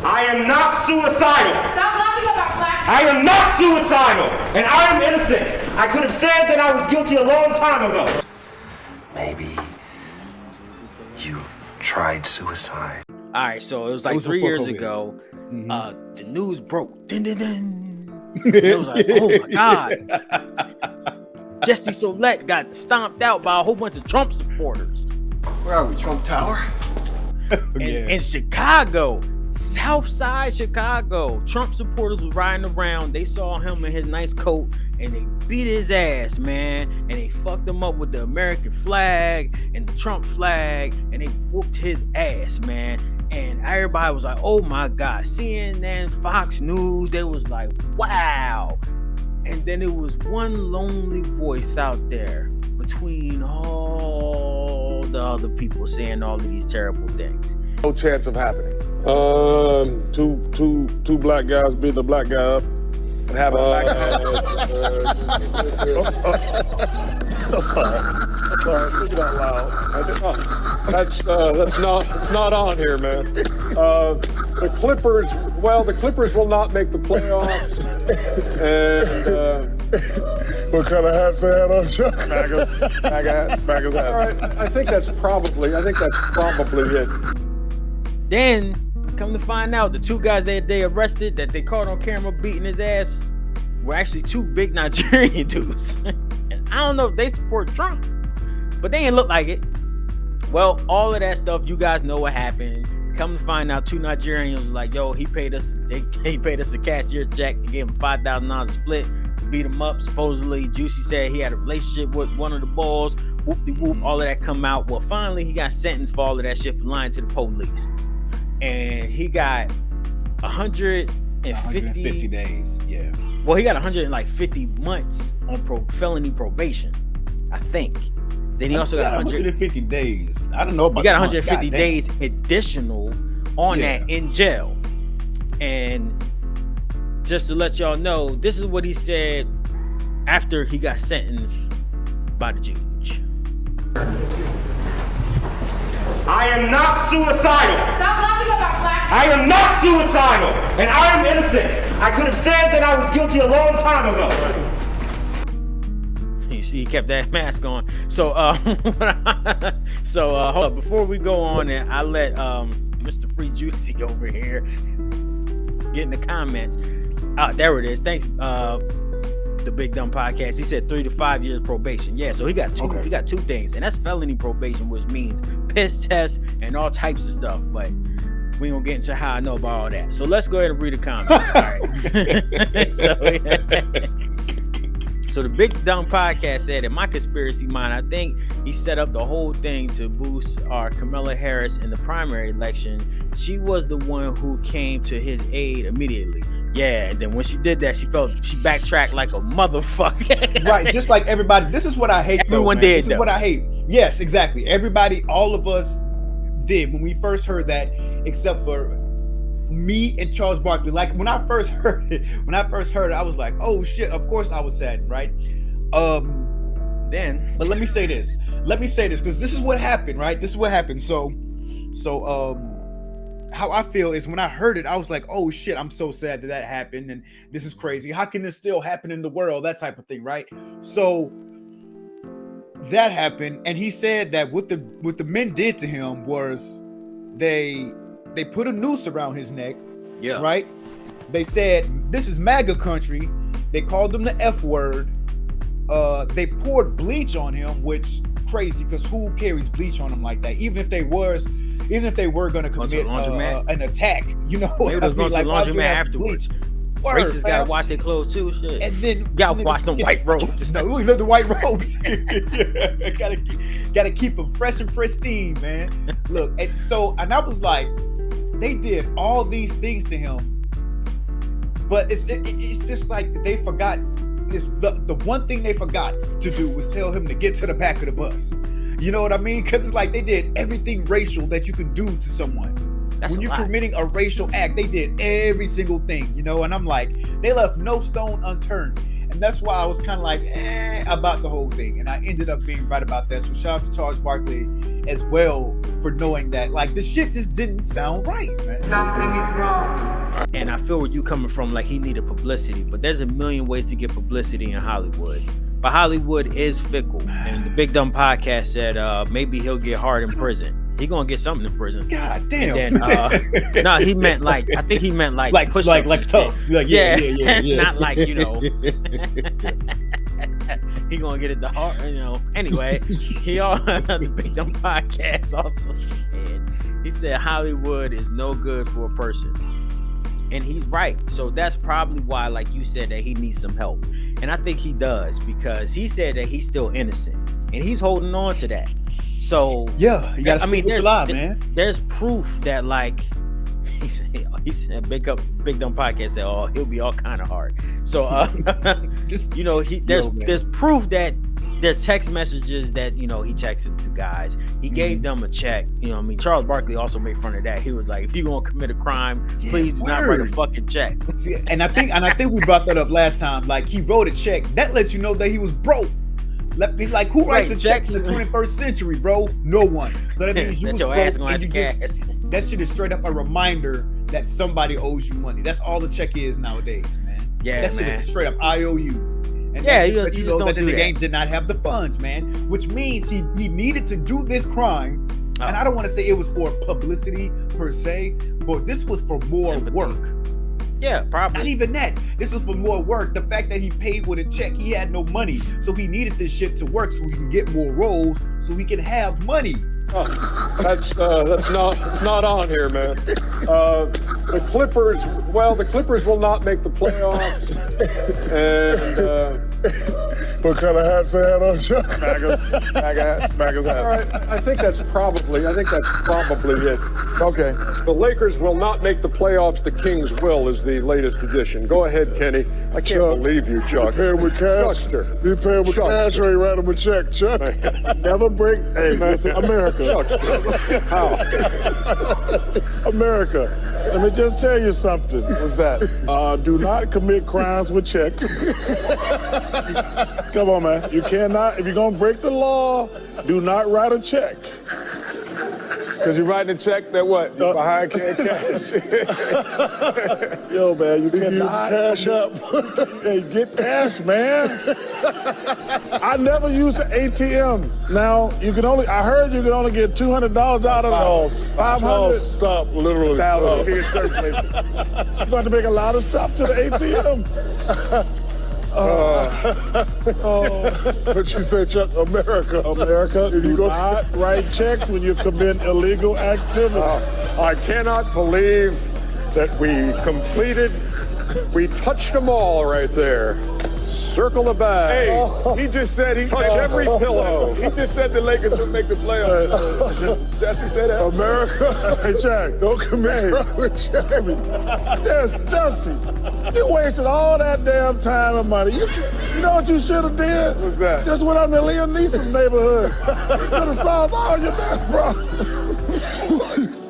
I am not suicidal. Stop laughing about black. I am not suicidal, and I am innocent. I could have said that I was guilty a long time ago. Maybe you tried suicide. All right, so it was like 3 years ago. The news broke. Dun, dun, dun. It was like, oh my God. Jesse Smollett got stomped out by a whole bunch of Trump supporters. Where are we, Trump Tower? In Chicago, South Side Chicago, Trump supporters was riding around. They saw him in his nice coat and they beat his ass, man. And they fucked him up with the American flag and the Trump flag, and they whooped his ass, man. And everybody was like, oh my God. CNN, Fox News, they was like, wow. And then it was one lonely voice out there between all the other people saying all of these terrible things. No chance of happening. Two black guys beating a black guy up and having a black guy. Sorry, speak it out loud. That's not on here, man. The Clippers will not make the playoffs. And what kind of hats they had on, Chuck? Magas hat. All right, I think that's probably it. Then, come to find out, the two guys that they arrested, that they caught on camera beating his ass, were actually two big Nigerian dudes. And I don't know if they support Trump, but they ain't look like it. Well, all of that stuff, you guys know what happened. Come to find out, two Nigerians was like, yo, he paid us a cashier check and gave him $5,000 split, beat him up. Supposedly, Juicy said he had a relationship with one of the balls. Whoop-de-whoop, all of that come out. Well, finally, he got sentenced for all of that shit for lying to the police. And he got 150 days. Yeah. Well, he got 150 months on felony probation, I think. Then he also got 150 days. I don't know about. He got 150 days additional on that in jail. And just to let y'all know, this is what he said after he got sentenced by the judge. I am not suicidal. Stop laughing about black. I am not suicidal, and I am innocent. I could have said that I was guilty a long time ago. You see, he kept that mask on. So, hold up. Before we go on, and I let Mr. Free Juicy over here get in the comments. There it is. Thanks, the Big Dumb Podcast. He said 3 to 5 years probation. Yeah, so he got two. Okay. He got two things, and that's felony probation, which means piss tests and all types of stuff. But we ain't gonna get into how I know about all that. So let's go ahead and read the comments. All right. So the Big Dumb Podcast said, in my conspiracy mind, I think he set up the whole thing to boost our Kamala Harris in the primary election. She was the one who came to his aid immediately. Yeah, and then when she did that, she backtracked like a motherfucker. Right, just like everybody. This is what I hate. Everyone did. This is what I hate. Yes, exactly. Everybody, all of us did when we first heard that, except for me and Charles Barkley. Like when I first heard it, I was like, oh shit, of course I was sad, right? But let me say this because this is what happened, right? This is what happened. So how I feel is when I heard it, I was like, oh shit, I'm so sad that happened, and this is crazy. How can this still happen in the world? That type of thing, right? So that happened, and he said that what the men did to him was they put a noose around his neck. Yeah. Right? They said, this is MAGA country. They called him the F word. They poured bleach on him, which crazy because who carries bleach on them like that? Even if they were going to commit an attack, you know. Maybe those going to the laundromat afterwards. Racists gotta wash their clothes too. Shit. And then gotta wash them white robes. No, we love the white robes. gotta keep them fresh and pristine, man. Look, and I was like, they did all these things to him, but it's just like they forgot. The one thing they forgot to do was tell him to get to the back of the bus. You know what I mean? Because it's like they did everything racial that you can do to someone. When you're committing a racial act, they did every single thing, you know, and I'm like, they left no stone unturned. And that's why I was kind of like, about the whole thing. And I ended up being right about that. So shout out to Charles Barkley as well for for knowing that. Like, the shit just didn't sound right, man. Something is wrong. And I feel where you coming from, like he needed publicity, but there's a million ways to get publicity in Hollywood. But Hollywood is fickle. And the Big Dumb Podcast said maybe he'll get hard in prison. He gonna get something in prison. God damn. And then, no, he meant like, I think he meant like like tough. Like, yeah. Not like, you know. He gonna get it the hard, you know. Anyway, he on the Big Dumb Podcast also said Hollywood is no good for a person. And he's right. So that's probably why, like you said, that he needs some help. And I think he does, because he said that he's still innocent and he's holding on to that. So yeah, you gotta speak what's alive, man. There's proof that, like, he said Big Dumb Podcast said, oh, he'll be all kind of hard. So just, you know, there's proof that there's text messages that, you know, he texted the guys. He gave them a check. You know what I mean? Charles Barkley also made fun of that. He was like, if you're gonna commit a crime, please do not write a fucking check. See, and I think we brought that up last time. Like, he wrote a check. That lets you know that he was broke. Like, who writes a check in the 21st century, bro? No one. So that means you was broke, and you just, that shit is straight up a reminder that somebody owes you money. That's all the check is nowadays, man. Yeah, that shit is straight up IOU. And yeah, you know that the that. game did not have the funds, man. Which means he needed to do this crime. Oh. And I don't want to say it was for publicity per se, but this was for more work. Yeah, probably. Not even that. This was for more work. The fact that he paid with a check, he had no money. So he needed this shit to work so he can get more roles so he can have money. Oh, that's not on here, man. The Clippers will not make the playoffs. And what kind of hats they had on, Chuck? Magas hat. All right, I think that's probably it. Okay. The Lakers will not make the playoffs. The Kings will is the latest edition. Go ahead, Kenny. I can't believe you, Chuck. You paying with cash? Chuckster. You paying with cash or you write him a check, Chuck? Never break. Hey, listen, America. Chuckster. How? America. Let me just tell you something. What's that? Do not commit crimes with checks. Come on, man. You cannot. If you're gonna break the law, do not write a check. Because you're writing a check that what? You're behind cash. Yo, man, you cannot cash up. Hey, get cash, man. I never used an ATM. Now I heard you can only get $200 out of those. 500. Stop, literally. You're going to make a lot of stuff to the ATM. What you say, Chuck? America. If you go not write checks when you commit illegal activity. I cannot believe that we touched them all right there. Circle the bag. Hey, he just said he touched every pillow. He just said the Lakers would make the playoffs. Jesse said that. America. Hey, Jack, don't commit Jesse, you wasted all that damn time and money. You know what you should have did? What's that? Just went out in the Liam Neeson neighborhood. You could have solved all your damn problems.